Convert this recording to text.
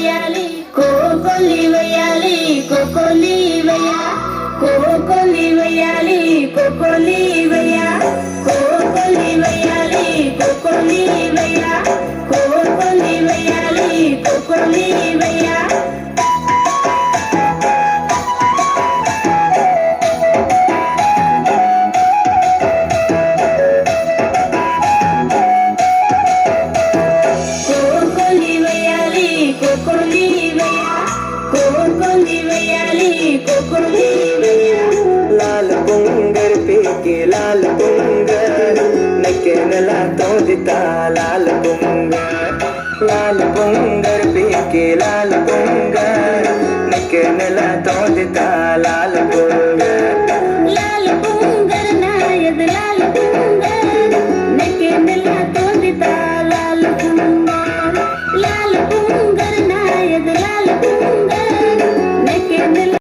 వేయాలి కోకొల్లి వేయాలి కోకొల్లి వేయ కోకొల్లి వేయాలి కోకొల్లి వేయ కోకొల్లి వేయాలి కోకొల్లి వేయ కోకొల్లి వేయాలి కోకొల్లి వేయ लाल पुंगर पीके लाल पुंगर नकेनला तो दिता लाल पुंगर पीके लाल पुंगर नकेनला तो दिता लाल पुंगर नायद लाल पुंगर नकेनला तो दिता लाल पुंगर